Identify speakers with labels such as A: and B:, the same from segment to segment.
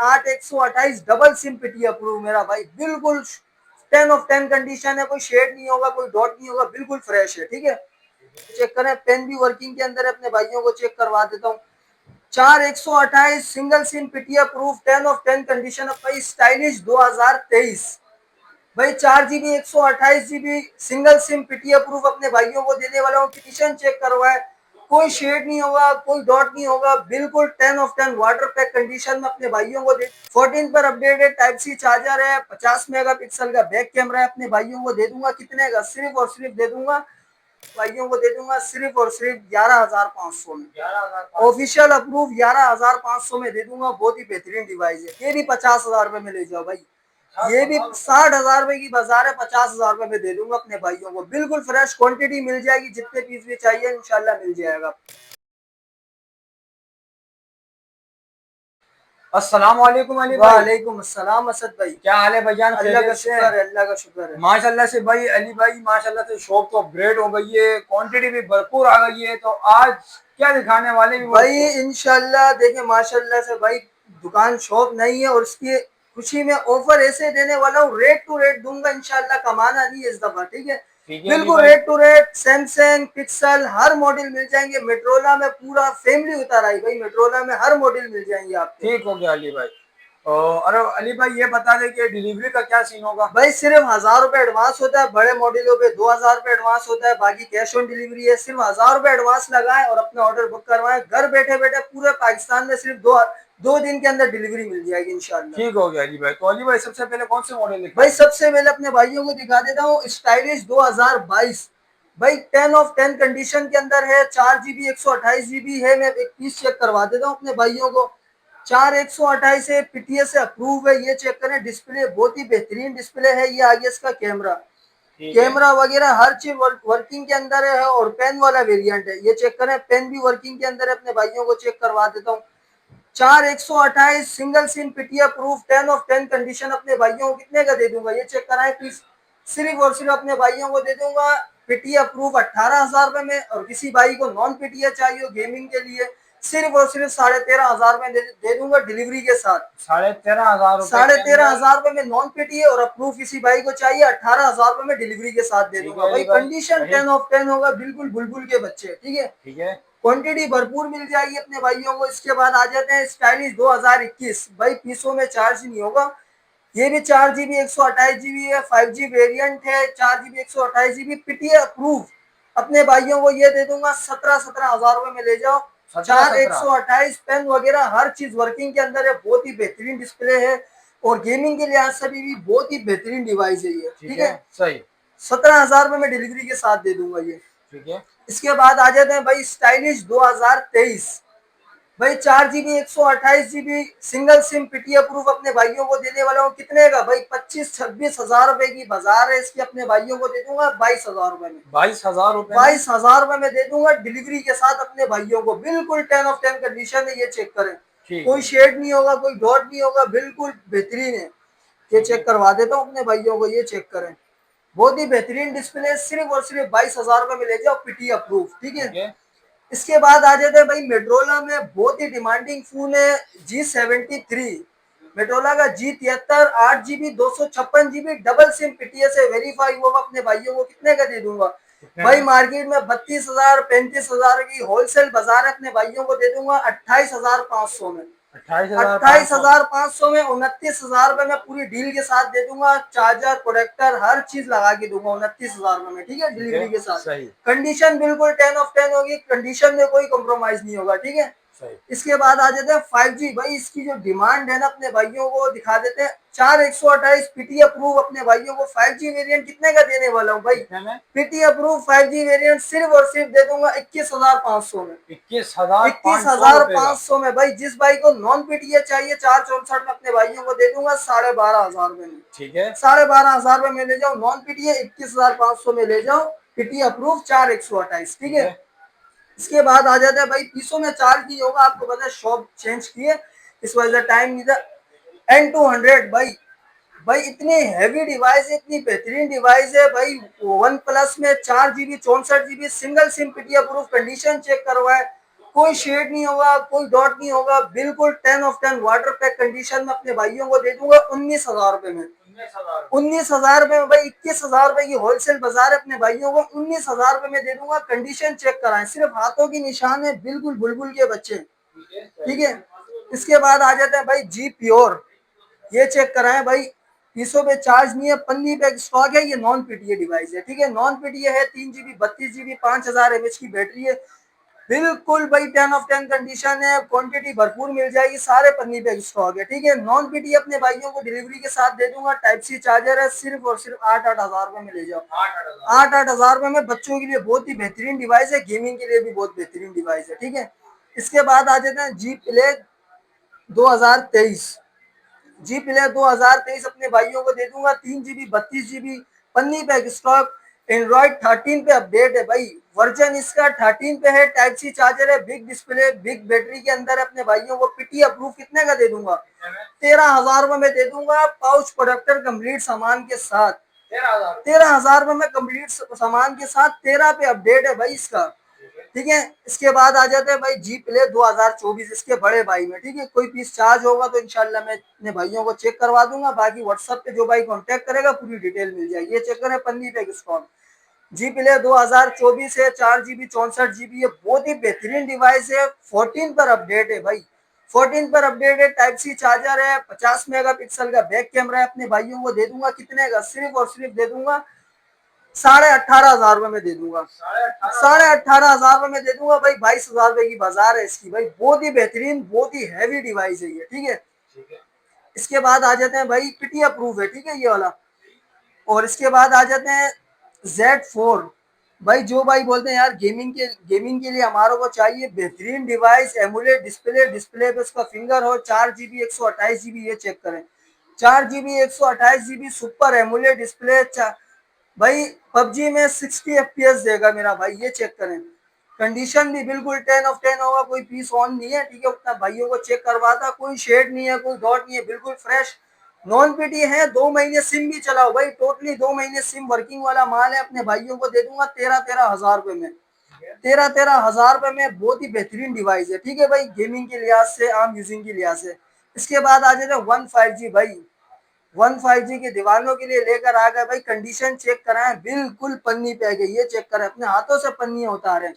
A: 8/128 double SIM PT approve मेरा भाई, बिल्कुल 10 of 10 कंडीशन है, कोई शेड नहीं होगा, कोई डॉट नहीं होगा, बिल्कुल फ्रेश है। ठीक है, चेक करें, पेन भी वर्किंग के अंदर है, अपने भाइयों को चेक करवा देता हूँ। 4/128 single SIM PT approve 10 of 10 condition भाई, स्टाइलिश 2023 भाई। 4 GB 128 GB single SIM PT approve अपने भाइयों को देने वाला हूँ। कंडीशन चेक करवाए, कोई शेड नहीं होगा, कोई डॉट नहीं होगा, बिल्कुल 10 of 10 वाटर पैक कंडीशन में अपने भाइयों को दे। 14 पर अपडेटेड टाइप सी चार्जर है, 50 मेगापिक्सल का बैक कैमरा है, अपने भाइयों को दे दूंगा कितने का, सिर्फ और सिर्फ दे दूंगा भाइयों को, दे दूंगा सिर्फ और सिर्फ 11,500 में। ऑफिशियल अप्रूव 11,500 में दे दूंगा। बहुत ही बेहतरीन डिवाइस है, ये भी 50,000 रुपए में ले जाओ भाई, ये भी 60,000 रुपए की बाजार है, 50,000 रुपए में दे दूंगा अपने भाइयों को, बिल्कुल फ्रेश क्वांटिटी मिल जाएगी, जितने पीस भी चाहिए इंशाल्लाह मिल जाएगा।
B: अस्सलाम वालेकुम अली भाई।
A: वालेकुम अस्सलाम असद भाई,
B: क्या हाल है भाईजान?
A: अल्लाह का शुक्र है, अल्लाह का शुक्र है।
B: माशाल्लाह से भाई अली भाई, माशाल्लाह से शॉप तो अपग्रेड हो गई है, क्वांटिटी भी भरपूर आ गई है, तो आज क्या दिखाने वाले भी
A: भाई इंशाल्लाह देखें, माशाल्लाह से भाई दुकान शॉप नहीं है और इसकी खुशी में ऑफर ऐसे देने वाला हूँ, रेट टू रेट दूंगा इंशाल्लाह, कमाना नहीं है इस दफा। ठीक है, बिल्कुल rate to rate, Samsung pixel हर मॉडल मिल जाएंगे। मेट्रोला में पूरा फैमिली उतार आई भाई, मेट्रोला में हर मॉडल मिल जाएंगे आपको।
B: ठीक हो गया अली भाई। अरे अली भाई ये बता दे कि डिलीवरी का क्या सीन होगा?
A: भाई सिर्फ 1,000 रुपए एडवांस होता है, बड़े मॉडलों पे 2,000 रुपए एडवांस होता है, बाकी कैश ऑन डिलीवरी है। सिर्फ 1,000 रुपए एडवांस लगाएं और अपना ऑर्डर बुक करवाएं, घर बैठे बैठे पूरे पाकिस्तान में सिर्फ दो दिन के अंदर डिलीवरी मिल जाएगी इंशाल्लाह।
B: ठीक हो गया अली भाई। तो अली भाई सबसे पहले कौन से मॉडल दिखा?
A: भाई सबसे पहले अपने भाइयों को दिखा देता हूँ स्टाइलिश 2022 भाई, 10 of 10 कंडीशन के अंदर है। 4 GB 128 GB है। मैं एक पीस चेक करवा देता हूँ अपने भाइयों को। 4/128 है, पीटीएस से अप्रूव है, ये चेक करें। डिस्प्ले बहुत ही बेहतरीन डिस्प्ले है, ये आगे इसका कैमरा वगैरह हर चीज वर्किंग के अंदर है और पेन वाला वेरिएंट है, ये चेक करें, पेन भी वर्किंग के अंदर है। अपने भाइयों को चेक करवा देता हूँ। 4/128 single SIM PTA proof 10 of 10 condition अपने भाइयों को कितने का दे दूंगा, ये चेक कराएं प्लीज। सिर्फ और सिर्फ अपने भाइयों को दे दूंगा पीटीए प्रूफ 18,000 रुपए में, और किसी भाई को नॉन पीटीए चाहिए गेमिंग के लिए, सिर्फ और सिर्फ 13,500 में दे दूंगा डिलीवरी के साथ।
B: 13,500
A: 13,500 रुपए में नॉन पीटीए, और अप्रूव किसी भाई को चाहिए 18,000 रुपए में डिलीवरी के साथ दे दूंगा भाई। कंडीशन 10 of 10 होगा, बिल्कुल बुलबुल के बच्चे। ठीक है,
B: ठीक है,
A: क्वांटिटी भरपूर मिल जाएगी अपने भाइयों को। इसके बाद आ जाते हैं स्टाइलिश 2021 भाई, पीसों में चार्ज नहीं होगा, ये भी 4 GB 128 GB है, 5G वेरिएंट है। 4 GB 128 GB पीटीए अप्रूव अपने भाइयों को ये दे दूंगा 17,000 रुपए में ले जाओ। 4/128 पेन वगैरह हर चीज वर्किंग के अंदर है, बहुत ही बेहतरीन डिस्प्ले है और गेमिंग के लिहाज से भी बहुत ही बेहतरीन डिवाइस है ये। ठीक है,
B: सही।
A: 17,000 रुपए में डिलीवरी के साथ दे दूंगा ये।
B: ठीक है,
A: इसके बाद आ जाते हैं भाई स्टाइलिश 2023 भाई, 4 GB 128 GB single SIM PTA proof अपने भाइयों को देने वाला हूँ। कितने का भाई, 25-26 हजार रुपए की बाजार है इसकी, अपने भाइयों को दे दूंगा 22,000 रुपए में।
B: 22,000 रुपए
A: 22,000 रुपए में दे दूंगा डिलीवरी के साथ अपने भाइयों को, बिल्कुल 10 of 10 कंडीशन है, ये चेक करें, कोई शेड नहीं होगा, कोई डॉट नहीं होगा, बिल्कुल बेहतरीन है। ये चेक करवा देता हूँ अपने भाइयों को, ये चेक करें, बहुत ही बेहतरीन डिस्प्ले, सिर्फ और सिर्फ 22,000 रुपए में ले जाओ पीटी अप्रूव। ठीक है, इसके बाद आ जाते हैं भाई मेट्रोला में बहुत ही डिमांडिंग फोन है G73, मेट्रोला का G73 8 GB 256 GB double SIM PTS से वेरीफाई हुआ अपने भाइयों को कितने का दे दूंगा भाई। मार्केट में 32,000 35,000 की होलसेल बाजार है, अपने भाइयों को दे दूंगा 28,500 में। 28,500 में 29,000 रुपए में पूरी डील के साथ दे दूंगा। चार्जर प्रोडक्टर हर चीज लगा के दूंगा 29,000 रुपए में। ठीक है, डिलीवरी के साथ। कंडीशन बिल्कुल 10 of 10 होगी, कंडीशन में कोई कॉम्प्रोमाइज नहीं होगा। ठीक है, इसके बाद आ जाते हैं 5G भाई, इसकी जो डिमांड है ना अपने भाइयों को दिखा देते हैं। 4/128 पीटी अप्रूव अपने भाइयों को 5G वेरिएंट कितने का देने वाला हूँ भाई, पीटी अप्रूव 5G वेरिएंट सिर्फ और सिर्फ दे दूंगा 21,500 में। 21,500 में भाई, जिस भाई को नॉन पीटीए चाहिए 464 में अपने भाइयों को दे दूंगा 12,500 में।
B: ठीक है,
A: 12,500 में ले जाओ नॉन पीटीए, 21,500 में ले जाओ पीटी अप्रूव 4/128। ठीक है, इसके बाद आ जाता है भाई पीसों में चार्ज नहीं होगा, आपको पता है शॉप चेंज किए इस वजह से टाइम नहीं था। N200 भाई इतनी हैवी डिवाइस है, इतनी बेहतरीन डिवाइस है भाई। वन प्लस में 4 GB 64 GB single SIM PTA proof, condition check करवाए, कोई शेड नहीं होगा, कोई डॉट नहीं होगा, बिल्कुल 10 ऑफ 10 वाटर पैक कंडीशन में अपने भाइयों को दे दूंगा 19,000 रुपए में। 19,000 रुपए में भाई, 21,000 रुपए की होलसेल बाजार है, अपने भाइयों को 19,000 रुपए में दे दूंगा। कंडीशन चेक कराएं, सिर्फ हाथों की निशान है, बिल्कुल बुलबुल के बच्चे, ठीक है। इसके बाद आ जाते हैं भाई जी प्योर, ये चेक कराएं भाई, पीसों पे चार्ज नहीं है, पन्नी पे स्टॉक है, ये नॉन पीटीए डिवाइस है, ठीक है। नॉन पीटीए है, 3 GB 32 GB 5000 mAh की बैटरी है, बिल्कुल भाई 10 ऑफ 10 कंडीशन है, क्वांटिटी भरपूर मिल जाएगी, सारे पन्नी पे स्टॉक है, ठीक है। नॉन पीटी अपने भाइयों को डिलीवरी के साथ दे दूंगा। टाइप सी चार्जर है, सिर्फ और सिर्फ 8-8 हजार रुपए में ले जाओ। 8-8 हजार रुपए में बच्चों के लिए बहुत ही बेहतरीन डिवाइस है, गेमिंग के लिए भी बहुत बेहतरीन डिवाइस है, ठीक है। इसके बाद आ जाते हैं जी प्ले 2023, जी प्ले 2023 अपने भाइयों को दे दूंगा। 3 GB 32 GB पन्नी पे स्टॉक, एंड्रॉइड 13 पे अपडेट है भाई, वर्जन इसका 13 पे है, टाइप सी चार्जर है, बिग डिस्प्ले, बिग बैटरी के अंदर अपने भाइयों को पीटी अप्रूव कितने का दे दूंगा? 13,000 रुपए में दे दूंगा, पाउच प्रोडक्टर कंप्लीट सामान के साथ। 13,000 रुपए में कंप्लीट सामान के साथ, 13 पे अपडेट है भाई इसका, ठीक है। इसके बाद आ जाते हैं भाई जी प्ले 2024, इसके बड़े भाई में, ठीक है। कोई पीस चार्ज होगा तो इंशाल्लाह मैं अपने भाइयों को चेक करवा दूंगा, बाकी व्हाट्सएप पे जो भाई कांटेक्ट करेगा पूरी डिटेल मिल जाएगी। ये चेक करें पन्नी पे स्टॉक, जी प्ले 2024 है, 4 GB 64 GB है, बहुत ही बेहतरीन डिवाइस है, 14 पर अपडेट है भाई, 14 पर अपडेट है, टाइप सी चार्जर है, 50 मेगापिक्सल का बैक कैमरा है, अपने भाइयों को दे दूंगा कितने का? सिर्फ और सिर्फ दे दूंगा 18,500 रुपए में दे दूंगा। 18,500 रुपए में दे दूंगा भाई, 22,000 रुपए की बाजार है इसकी भाई, बहुत ही बेहतरीन, बहुत ही हैवी डिवाइस है ये, ठीक है। इसके बाद आ जाते हैं भाई, पीटी अप्रूव है, ठीक है ये वाला। और इसके बाद आ जाते हैं Z4, भाई जो भाई बोलते हैं यार गेमिंग के लिए हमारे को चाहिए बेहतरीन डिवाइस, एमुलेट डिस्प्ले, डिस्प्ले पे उसका फिंगर हो, 4 GB 128 GB, ये चेक करें, 4 GB 128 GB super AMOLED display, भाई पबजी में 60 FPS देगा मेरा भाई, ये चेक करें। कंडीशन भी बिल्कुल 10 ऑफ 10 होगा, कोई पीस ऑन नहीं है, ठीक है। उतना भाइयों को चेक करवाता, कोई शेड नहीं है, कोई डॉट नहीं है, बिल्कुल फ्रेश नॉन पीटी है। 2 महीने सिम भी चलाओ भाई, टोटली 2 महीने सिम वर्किंग वाला माल है, अपने भाइयों को दे दूंगा 13-13 हजार रुपए में। 13-13 हजार रुपए में बहुत ही बेहतरीन डिवाइस है, ठीक है भाई, गेमिंग के लिहाज से, आम यूजिंग के लिहाज से। इसके बाद आ जाते हैं 15G भाई, 15G के दीवानों के लिए लेकर आ गए भाई, कंडीशन चेक कराएं, बिल्कुल पन्नी पे आ गई, ये चेक करें, अपने हाथों से पन्नी उतारे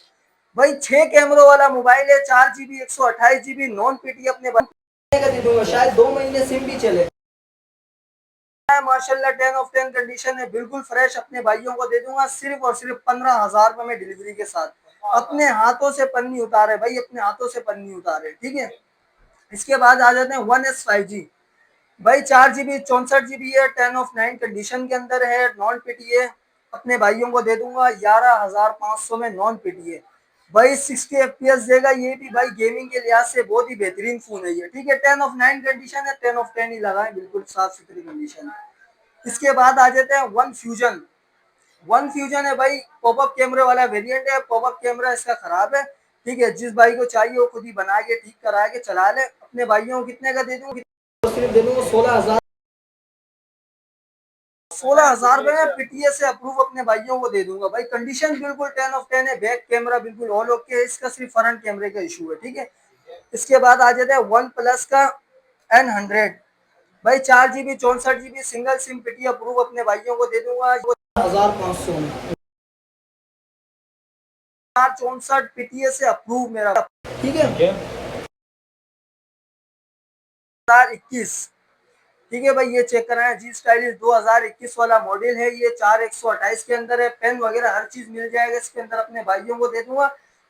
A: भाई। 6 कैमरों वाला मोबाइल है, 4 GB 128 GB नॉन पीटी, अपने का दे दूंगा, शायद 2 महीने सिम भी चले, माशाल्लाह 10 ऑफ 10 कंडीशन है, बिल्कुल फ्रेश, अपने भाइयों को दे दूंगा सिर्फ और सिर्फ 15,000 रुपए में डिलीवरी के साथ। अपने हाथों से पन्नी उतारे भाई, अपने हाथों से पन्नी उतारे, ठीक है। इसके बाद आ जाते हैं 1S5G भाई, 4 GB 64 GB है, 10 ऑफ 9 कंडीशन के अंदर है, नॉन पीटी है, अपने भाइयों को दे दूंगा 11,500 में, नॉन पीटी है भाई, 60 FPS देगा, ये भी भाई गेमिंग के लिहाज से बहुत ही बेहतरीन फोन है ये, ठीक है। 10 ऑफ 9 कंडीशन है, 10 ऑफ 10 ही लगाए, बिल्कुल साफ सुथरी कंडीशन है। इसके बाद आ जाते हैं वन फ्यूजन, वन फ्यूजन है भाई, पॉपअप कैमरे वाला वेरिएंट है, पॉपअप कैमरा इसका खराब है, ठीक है। जिस भाई को चाहिए वो खुद ही बना के ठीक करा के चला ले, अपने भाइयों को कितने का दे दूंगा? सिर्फ दे दूंगा 16,000, 16,000 रुपए में पीटीए से अप्रूव अपने भाइयों को दे दूंगा भाई। कंडीशन बिल्कुल 10 ऑफ 10 है, बैक कैमरा बिल्कुल ऑल ओके है, इसका सिर्फ फ्रंट कैमरे का इशू है, ठीक है। इसके बाद आ जाता है वन प्लस का N100 भाई, 4 GB 64 GB single SIM PT approve, अपने भाइयों को दे दूंगा 1,500 में, 464 पीटीए से अप्रूव मेरा, ठीक है। 2021, ठीक है भाई, ये चेक कराया, जी स्टाइलिश 2021 वाला मॉडल है, ये 4128 के अंदर है, पेन वगैरह हर चीज मिल जाएगा इसके अंदर, अपने भाइयों को दे दूंगा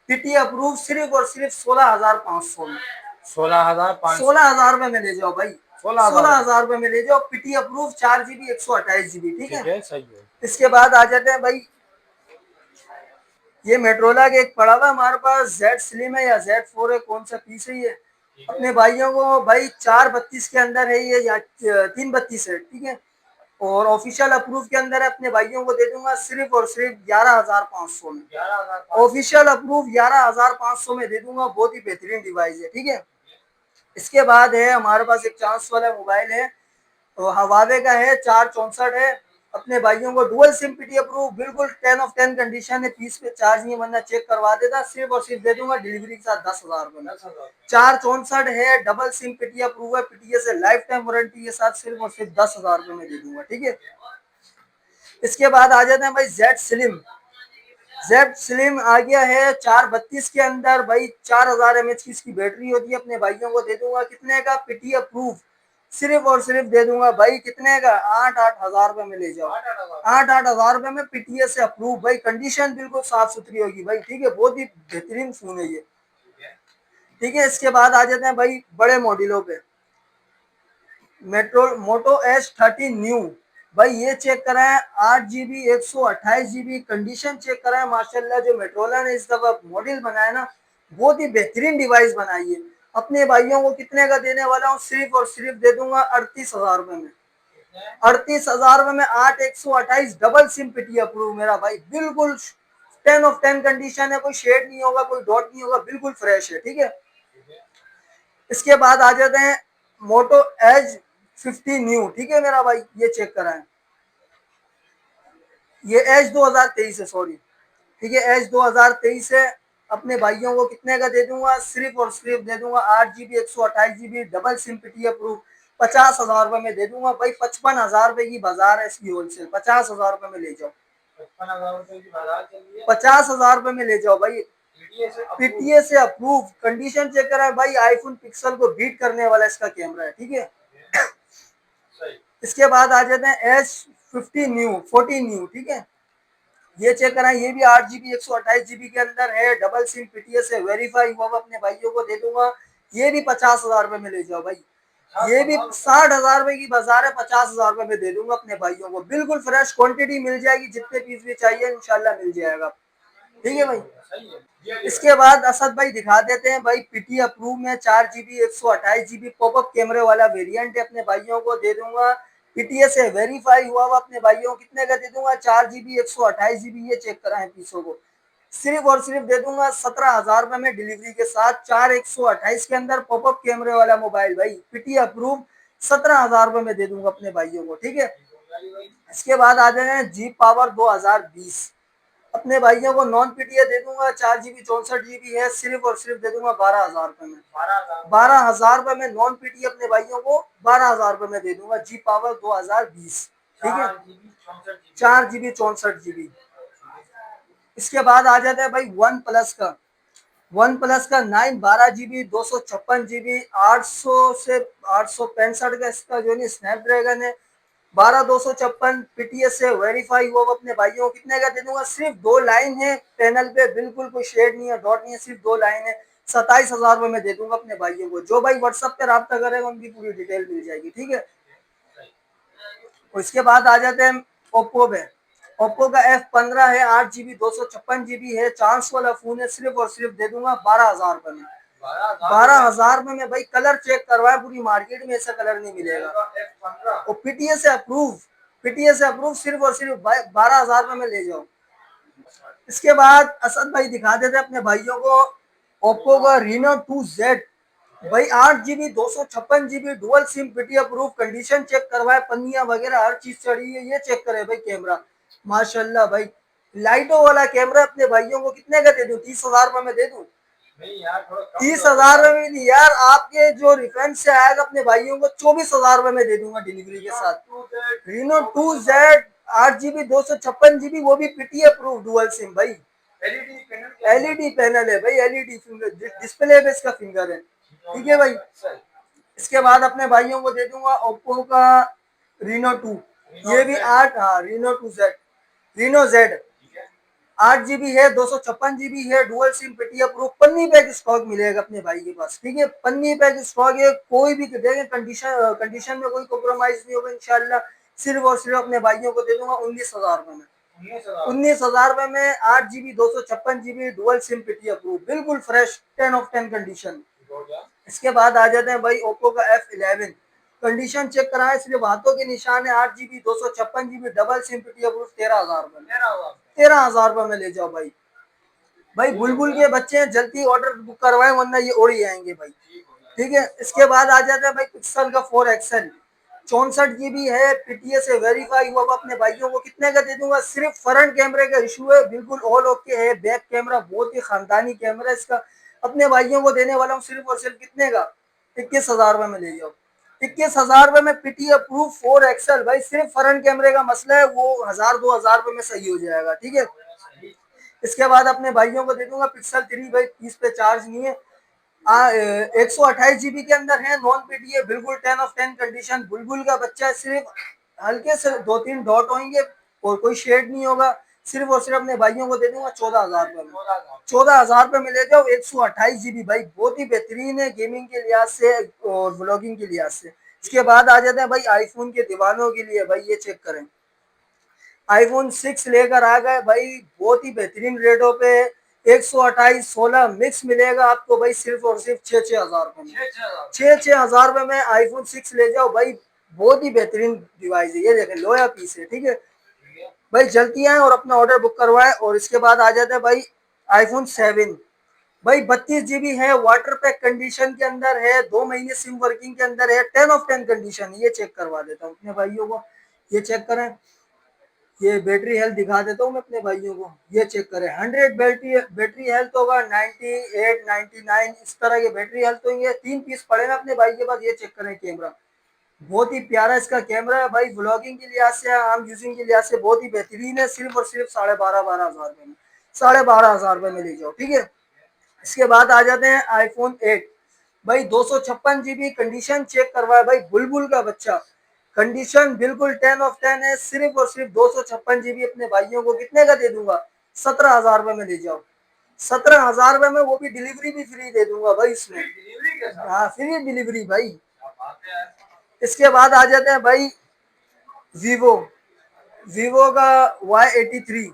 A: पीटी अप्रूव सिर्फ और सिर्फ 16,500 में। 16,000 रुपए में ले जाओ भाई, 16,000 रुपए में ले जाओ, पीटी अप्रूव, 4 GB 128 GB, ठीक है। सही है। इसके बाद आ जाते हैं भाई, ये मेट्रोला के एक पड़ा हुआ हमारे पास, जेड स्लिम है या Z4 है, कौन सा पीस है ये, अपने भाइयों को भाई 432 के अंदर है ये, या 332 है, ठीक है। और ऑफिशियल अप्रूव के अंदर है, अपने भाइयों को दे दूंगा सिर्फ और सिर्फ 11,500 में, ऑफिशियल अप्रूव 11,500 में दे दूंगा, बहुत ही बेहतरीन डिवाइस है, ठीक है। इसके बाद है हमारे पास एक चांस वाला मोबाइल है, तो हवावे का है, 464 है, अपने भाइयों को डुअल सिम पीटी अप्रूव, बिल्कुल 10 ऑफ 10 कंडीशन है, पीस पे चार्ज नहीं बनना, चेक करवा देता, सिर्फ और सिर्फ दे दूंगा डिलीवरी के साथ 10,000 रुपए में। 464 है, डबल सिम पीटी अप्रूव है, पीटीए से लाइफ टाइम वारंटी के साथ, सिर्फ और सिर्फ 10,000 रुपए में दे दूंगा, ठीक है। इसके बाद आ जाते हैं भाई जेड स्लिम। जेड स्लिम आ गया है 432 के अंदर भाई, 4000 mAh की इसकी बैटरी होती है, अपने भाइयों को दे दूंगा कितने का, पीटी अप्रूव, सिर्फ और सिर्फ दे दूंगा भाई कितने का, 8,000 रुपए में ले जाओ, 8,000 रुपए में पीटीए से अप्रूव भाई, कंडीशन बिल्कुल साफ सुथरी होगी भाई, ठीक है, बहुत ही बेहतरीन फोन है ये, ठीक है। इसके बाद आ जाते हैं भाई बड़े मॉडलों पे, मोटो S30 न्यू भाई, ये चेक कराएं, 8 GB 128 GB, कंडीशन चेक कराएं, माशाल्लाह जो मेट्रोला ने इस दफा मॉडल बनाया ना, बहुत ही बेहतरीन डिवाइस बनाई है। अपने भाइयों को कितने का देने वाला हूँ, सिर्फ और सिर्फ दे दूंगा 38,000 रुपए में, 38,000 रुपए में 8 128 डबल सिम पीटी अप्रूव मेरा भाई, बिल्कुल 10 ऑफ 10 कंडीशन है, कोई शेड नहीं होगा, कोई डॉट नहीं होगा, बिल्कुल फ्रेश है, ठीक है। इसके बाद आ जाते हैं मोटो एज 50 न्यू, ठीक है मेरा भाई, ये चेक कराएं, ये एज 2023 है, सॉरी, ठीक है, एज 2023 है। अपने भाइयों को कितने का दे दूंगा, सिर्फ और सिर्फ दे दूंगा 8 GB 128 GB double SIM PT approve, 50,000 रुपए में दे दूंगा भाई, 55,000 रुपए की बाजार है इसकी होलसेल, 50,000 रुपए में ले जाओ, 50,000 रुपए में ले जाओ भाई, पीटीए से अप्रूव, कंडीशन चेक करा है भाई, आईफोन पिक्सल को बीट करने वाला इसका कैमरा है, ठीक है। इसके बाद आ जाते हैं S50 न्यू 40 न्यू, ठीक है, ये चेक कराएं, ये भी 8 GB 128 GB के अंदर है, डबल सिम पीटीए से वेरीफाई हुआ, अपने भाइयों को दे दूंगा, ये भी 50,000 रुपए में ले जाओ भाई, ये भी 60,000 रुपए की बाजार है, 50,000 रुपए में दे दूंगा अपने भाइयों को, बिल्कुल फ्रेश क्वांटिटी मिल जाएगी, जितने पीस भी चाहिए इंशाल्लाह मिल जाएगा, ठीक है भाई। इसके बाद असद भाई दिखा देते हैं भाई, पीटी अप्रूव में 4 GB 128 GB पॉपअप कैमरे वाला वेरिएंट है, अपने भाइयों को दे दूंगा, पीटीए से वेरीफाई हुआ अपने भाइयों को कितने का दे दूंगा, 4 GB 128 GB, ये चेक कराएं पीसों को, सिर्फ और सिर्फ दे दूंगा 17,000 रुपए में डिलीवरी के साथ, 4 128 के अंदर पॉपअप कैमरे वाला मोबाइल भाई, पीटी अप्रूव, 17,000 रुपए में दे दूंगा अपने भाइयों को, ठीक है। इसके बाद आ जाए जी पावर 2020, अपने भाइयों को नॉन पीटीए दे दूंगा, 4 GB 64 GB है, सिर्फ और सिर्फ दे दूंगा 12,000 रुपए में, 12,000 रुपए में नॉन पीटीए अपने भाइयों को 12,000 रुपए में दे दूंगा, जी पावर 2020, ठीक है, 4 GB 64 GB। इसके बाद आ जाता है भाई वन प्लस का 9 12 GB 256 GB 800 से 865 का इसका जो है स्नैपड्रैगन है, 12 256 पीटीएस से वेरीफाई हुआ अपने भाइयों को कितने का दे दूंगा, सिर्फ 2 लाइन है पैनल पे, बिल्कुल कोई शेड नहीं है, डॉट नहीं है, सिर्फ 2 लाइन है, 27,000 रुपए में दे दूंगा अपने भाइयों को, जो भाई व्हाट्सएप पे रब्ता करेगा उनकी पूरी डिटेल मिल जाएगी, ठीक है। और इसके बाद आ जाते हैं ओप्पो पे, ओप्पो का F15 है, 8 GB 256 GB है, चांस वाला फोन है, सिर्फ और सिर्फ दे दूंगा 12,000 रुपए में, 12,000 रुपए में भाई, कलर चेक करवाए, पूरी मार्केट में ऐसा कलर नहीं मिलेगा, और पीटीए से अप्रूव, पीटीए से अप्रूव, सिर्फ और सिर्फ 12,000 रुपए में ले जाओ। इसके बाद असद भाई दिखा देते अपने भाइयों को ओप्पो का Reno 2Z भाई, 8 GB 256 GB dual SIM PT approve, condition check करवाए, पन्नियां वगैरह हर चीज चढ़ी है, ये चेक करे भाई कैमरा, माशाल्लाह भाई, लाइटों वाला कैमरा, अपने भाइयों को कितने का दे दूं, 30,000 रुपए में दे दूं, 30,000 रुपए में नहीं यार, आपके जो रेफरेंस से आएगा अपने भाइयों को 24,000 रुपए में दे दूंगा डिलीवरी के साथ, Reno 2Z 8 GB 256 GB, वो भी पीटी अप्रूव डुअल सिम भाई, एलईडी पैनल है भाई, एलईडी फिंगर डिस्प्ले पे इसका फिंगर है, ठीक है भाई। इसके बाद अपने भाइयों को दे दूंगा ओप्पो का Reno 2, ये भी 8, हाँ Reno Z 8 GB है, 256 GB है, डुअल सिम पीटी अप्रूव, पन्नी पैक स्टॉक मिलेगा अपने भाई के पास, ठीक है, पन्नी पैक स्टॉक है, कोई भी देंगे, कंडीशन में कोई कॉम्प्रोमाइज नहीं होगा इंशाल्लाह, सिर्फ और सिर्फ अपने भाइयों को दे दूंगा 19,000 रुपए में, 19,000 रुपए में 8 GB 256 GB dual SIM PT approve, बिल्कुल फ्रेश 10 ऑफ 10 कंडीशन। इसके बाद आ जाते हैं भाई ओप्पो का F11, कंडीशन चेक कराए, सिर्फ हाथों के निशान है, 8 GB 256 GB double SIM PT approve, 13,000 रुपए में, 13,000 रुपए में ले जाओ भाई, भाई बुलबुल के बच्चे हैं, जल्दी ऑर्डर बुक करवाएं वरना ये उड़ ही आएंगे भाई, ठीक है। इसके बाद आ जाता है भाई पिक्सल का 4 XL, 64 GB है, PTA से वेरीफाई हुआ। अपने भाइयों को कितने का दे दूंगा? सिर्फ फ्रंट कैमरे का इशू है, बिल्कुल ऑल ओके है। बैक कैमरा बहुत ही खानदानी कैमरा इसका। अपने भाइयों को देने वाला हूँ सिर्फ और सिर्फ कितने का? 21,000 रुपए में ले जाओ। 21,000 रुपए में PTA अप्रूव 4XL भाई। सिर्फ फ्रंट कैमरे का मसला है, वो 1000-2000 रुपए में सही हो जाएगा, ठीक है। इसके बाद अपने भाइयों को दे दूंगा पिक्सल 3 भाई। 30 पे चार्ज नहीं है। 128 GB के अंदर है, नॉन PTA, बिल्कुल 10 ऑफ 10 कंडीशन। बुलबुल का बच्चा है, सिर्फ हल्के से 2-3 डॉट होंगे और कोई शेड नहीं होगा। सिर्फ और सिर्फ अपने भाइयों को दे दूंगा 14,000 रुपए में। 14,000 रुपए में ले जाओ। 128 GB भाई, बहुत ही बेहतरीन है गेमिंग के लिहाज से और ब्लॉगिंग के लिहाज से। इसके बाद आ जाते हैं भाई आईफोन के दीवानों के लिए। भाई ये चेक करें, आईफोन 6 लेकर आ गए भाई, बहुत ही बेहतरीन रेटों पे। 128-16 मिक्स मिलेगा आपको भाई, सिर्फ और सिर्फ 6-6 हजार रुपए में। 6-6 हजार रुपए में आईफोन 6 ले जाओ भाई, बहुत ही बेहतरीन डिवाइस है। ये देखें, लोया पीस है, ठीक है भाई। जल्दी आए और अपना ऑर्डर बुक करवाएं। और इसके बाद आ जाता है भाई आईफोन 7 भाई। 32 GB है, वाटर पैक कंडीशन के अंदर है, 2 महीने सिम वर्किंग के अंदर है, 10 ऑफ 10 कंडीशन। ये चेक करवा देता हूँ अपने भाइयों को, ये चेक करें। ये बैटरी हेल्थ दिखा देता हूँ मैं अपने भाइयों को, ये चेक करें। 100 बैटरी हेल्थ होगा, 98 99 इस तरह के बैटरी हेल्थ होंगे। 3 पीस पड़े ना अपने भाई के पास। ये चेक करें कैमरा, बहुत ही प्यारा इसका कैमरा है भाई। व्लॉगिंग के लिहाज से, आम यूजिंग के लिहाज से बहुत ही बेहतरीन है। सिर्फ और सिर्फ 12,500 हजार रुपए में, 12,500 रुपए में ले जाओ, ठीक है। इसके बाद आ जाते हैं आईफोन 8 भाई। 256 GB कंडीशन चेक करवाए भाई, बुलबुल का बच्चा। कंडीशन बिल्कुल 10 ऑफ 10 है। सिर्फ और सिर्फ 256 GB अपने भाइयों को कितने का दे दूंगा? 17,000 रुपए में ले जाओ। 17,000 रुपए में, वो भी डिलीवरी भी फ्री दे दूंगा भाई इसमें। हाँ, फ्री डिलीवरी भाई। इसके बाद आ जाते हैं भाई वीवो। वीवो का Y83।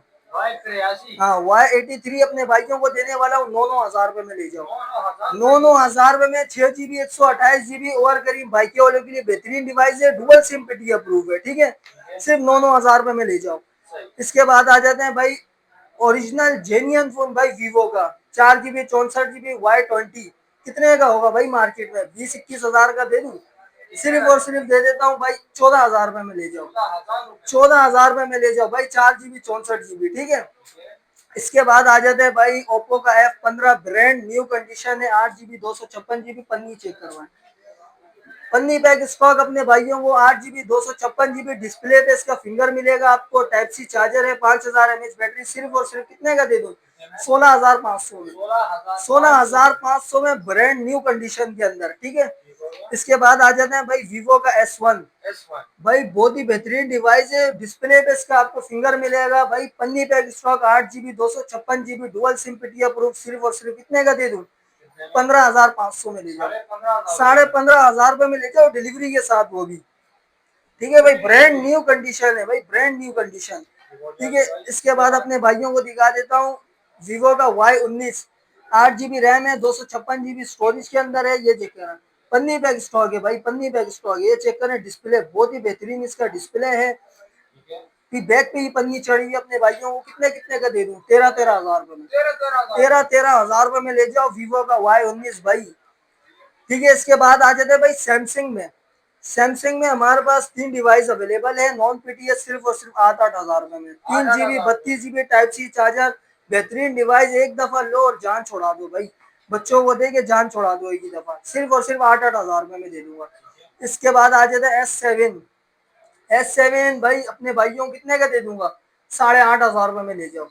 A: हाँ, Y83 अपने भाइयों को देने वाला हूँ 9-9 हजार रुपए में ले जाओ। 9-9 हजार रुपए में 6 GB 128 GB और करीब बाइक वालों के लिए बेहतरीन डिवाइस है। डुअल सिम PTA अप्रूव है, ठीक है। सिर्फ 9-9 हजार रुपए में ले जाओ। इसके बाद आ जाते हैं भाई ओरिजिनल जेन्युइन फोन भाई, वीवो का 4 GB 64 GB Y20। कितने का होगा भाई मार्केट में? 20-21 हजार का दे दूं? सिर्फ और सिर्फ दे देता हूँ भाई 14,000 रुपए में ले जाओ। 14,000 रुपए में ले जाओ भाई, 4 GB 64 GB, ठीक है। इसके बाद आ जाते हैं भाई ओप्पो का F15 ब्रांड न्यू कंडीशन है। 8 GB 256 GB। पन्नी चेक करवाएं, पन्नी पैक स्टॉक अपने भाइयों को। 8 GB 256 GB डिस्प्ले पे इसका फिंगर मिलेगा आपको। टाइप सी चार्जर है, 5000 mAh बैटरी। सिर्फ और सिर्फ कितने का दे दूं? 16,500 में। 16,500 में ब्रांड न्यू कंडीशन के अंदर, ठीक है। इसके बाद आ जाते हैं भाई वीवो का S1 भाई, बहुत ही बेहतरीन डिवाइस है। डिस्प्ले पे इसका आपको फिंगर मिलेगा भाई। पन्नी pack stock, 8 GB 256 GB dual SIM PTA approve. सिर्फ और सिर्फ कितने का दे दूं? 15,500 में ले जाओ। 15,500 रुपए में ले जाओ, डिलीवरी के साथ, वो भी, ठीक है भाई। ब्रांड न्यू कंडीशन है भाई, ब्रांड न्यू कंडीशन, ठीक है। इसके बाद अपने भाइयों को दिखा देता हूँ वीवो का Y19। 8 GB रैम है, 256 GB स्टोरेज के अंदर है। ये चेक करें, पन्नी पैक स्टॉक है भाई, पन्नी पैक स्टॉक है। ये चेक करें, डिस्प्ले बहुत ही बेहतरीन इसका डिस्प्ले है। कि बैक पे ही पन्नी चढ़ी हुई। अपने भाइयों को कितने कितने का दे दूं? 13-13 हजार रुपए में। 13-13 हजार रुपए में ले जाओ वीवो का Y19 भाई, ठीक है। इसके बाद आ जाते हैं भाई सैमसंग में। सैमसंग में हमारे पास 3 डिवाइस अवेलेबल है, नॉन PTA, सिर्फ और सिर्फ 8-8 हजार रुपए में। 3 GB 32 GB type C charger, बेहतरीन डिवाइस। एक दफा लो और जान छोड़ा दो भाई, बच्चों को दे के जान छोड़ा दो एक ही दफा। सिर्फ और सिर्फ 8-8 हजार रुपए में दे दूंगा। इसके बाद आ जाता है S7 भाई, अपने भाइयों को कितने का दे दूंगा? 8,500 रुपए में ले जाओ।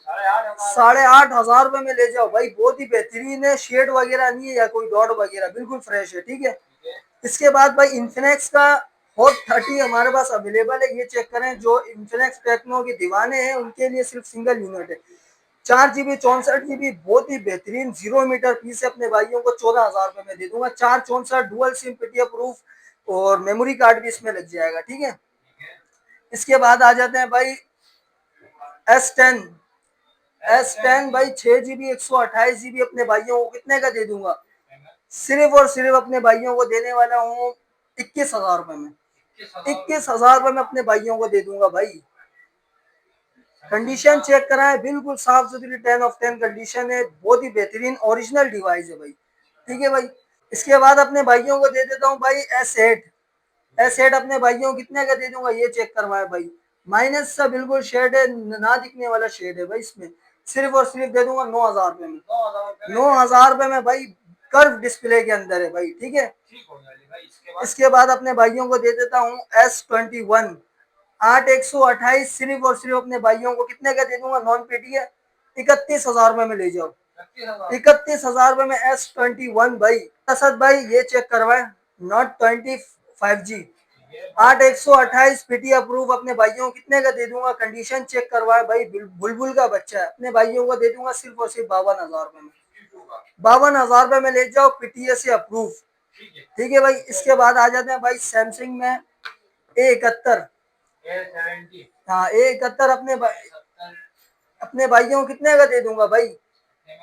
A: 8,500 रुपए में ले जाओ भाई, बहुत ही बेहतरीन है। शेड वगैरह नहीं है या कोई डॉट वगैरह, बिल्कुल फ्रेश है, ठीक है। इसके बाद भाई इन्फिनेक्स का हॉट 30 हमारे पास अवेलेबल है। ये चेक करें, जो इन्फिनेक्स टेक्नो के दीवाने हैं उनके लिए सिर्फ सिंगल यूनिट है। 4 GB 64 GB, बहुत ही बेहतरीन 0 मीटर पीस है। अपने भाइयों को 14,000 रुपए में दे दूंगा। 464 डुअल सिम PTA प्रूफ और मेमोरी कार्ड भी इसमें लग जाएगा, ठीक है। इसके बाद आ जाते हैं भाई S10 भाई, 6 GB 128 GB अपने भाइयों को कितने का दे दूंगा? सिर्फ और सिर्फ अपने भाइयों को देने वाला हूँ 21,000 रुपए में। 21,000 रुपए में अपने भाइयों को दे दूंगा भाई। कंडीशन चेक कराएं, बिल्कुल साफ सुथरी 10 ऑफ 10 कंडीशन है। बहुत ही बेहतरीन ओरिजिनल डिवाइस है भाई, ठीक है भाई। इसके बाद अपने भाइयों को दे देता हूँ भाई S8 ये शेड अपने भाइयों को कितने का दे दूंगा, ये चेक करवाए भाई। माइनस सा बिल्कुल शेड है, ना दिखने वाला शेड है भाई, इसमें सिर्फ और सिर्फ दे दूंगा 9,000 रुपए में। 9,000 रुपए में भाई, कर्व डिस्प्ले के अंदर है भाई, ठीक है। इसके बाद अपने भाइयों को दे देता हूँ S21 8/128, सिर्फ और सिर्फ अपने भाइयों को कितने का दे दूंगा, नॉन पेटी है, 31,000 रुपए में ले जाओ। 31,000 रुपए में S21 भाई। असद भाई ये चेक करवाए, नॉट 25G 8/128 पीटी अप्रूव, अपने भाइयों को कितने का दे दूंगा, कंडीशन चेक करवाए भाई, बुलबुल का बच्चा है, अपने भाइयों को दे दूंगा सिर्फ और सिर्फ 52,000 रुपए में। 52,000 रुपए में ले जाओ, पीटीए से अप्रूव, ठीक है भाई। इसके बाद आ जाते हैं भाई सैमसंग में A71। हाँ A71 अपने भाइयों को कितने का दे दूंगा भाई,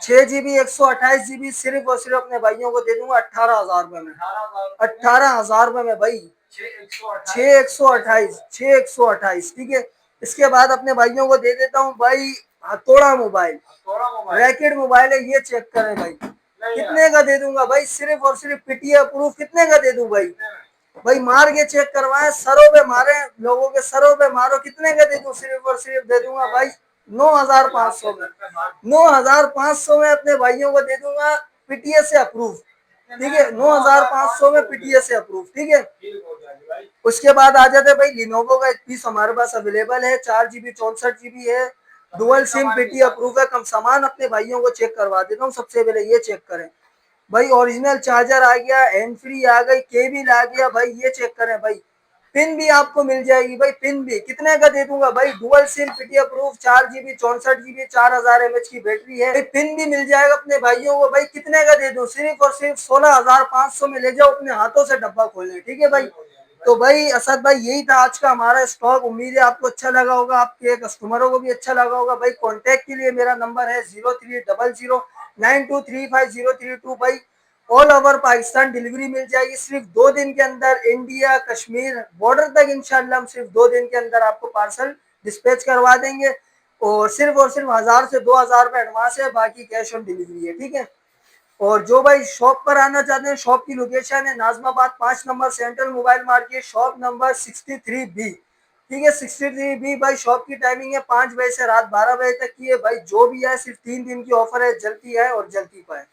A: 6GB 128GB, सिर्फ और सिर्फ अपने भाइयों को दे दूंगा 18,000 रुपए में। 18,000 रुपए में भाई, 6/128, ठीक है। इसके बाद अपने भाइयों को दे देता हूँ भाई हथौड़ा मोबाइल, रैकेट मोबाइल है, ये चेक करें भाई, कितने का दे दूंगा भाई, सिर्फ और सिर्फ पीटीए प्रूफ, कितने का दे दूं भाई। भाई मार के चेक करवाए, सरों पे मारे, लोगों के सरों पे मारो, कितने का दे दूं, सिर्फ और सिर्फ दे दूंगा भाई 9,500 में। 9,500 में अपने भाइयों को दे दूंगा, पीटीए से अप्रूव, ठीक है। 9,500 में पीटीए से अप्रूव, ठीक है। उसके बाद आ जाते हैं भाई लिनोवो का एक पीस हमारे पास अवेलेबल है, 4GB 64GB है, डुअल सिम पीटी अप्रूव है। कम सामान अपने भाइयों को चेक करवा देता हूँ, सबसे पहले ये चेक करें भाई, ओरिजिनल चार्जर आ गया, हैंड फ्री आ गई, केबल आ गया भाई, ये चेक करें भाई। पिन भी आपको मिल जाएगी भाई, पिन भी कितने का दे दूंगा भाई, dual SIM PT approve, 4GB 64GB, 4000 mAh की बैटरी है, पिन भी मिल जाएगा अपने भाइयों को भाई, कितने का दे दूं, सिर्फ और सिर्फ 16,500 में ले जाओ, अपने हाथों से डब्बा खोलने, ठीक है भाई। तो भाई असद भाई यही था आज का हमारा स्टॉक, उम्मीद है आपको अच्छा लगा होगा, आपके कस्टमरों को भी अच्छा लगा होगा भाई। कांटेक्ट के लिए मेरा नंबर है 030092350332 भाई। ऑल ओवर पाकिस्तान डिलीवरी मिल जाएगी सिर्फ 2 दिन के अंदर, इंडिया कश्मीर बॉर्डर तक इंशाल्लाह हम सिर्फ 2 दिन के अंदर आपको पार्सल डिस्पैच करवा देंगे। और सिर्फ 1,000 से 2,000 रुपए एडवांस है, बाकी कैश ऑन डिलीवरी है, ठीक है। और जो भाई शॉप पर आना चाहते हैं, शॉप की लोकेशन है Najmabad 5 number central mobile market, shop number 63B, ठीक है। 63B भाई, शॉप की टाइमिंग है 5 बजे से रात 12 बजे तक की है भाई। जो भी है सिर्फ 3 दिन की ऑफर है, जल्दी है और जल्दी पाए।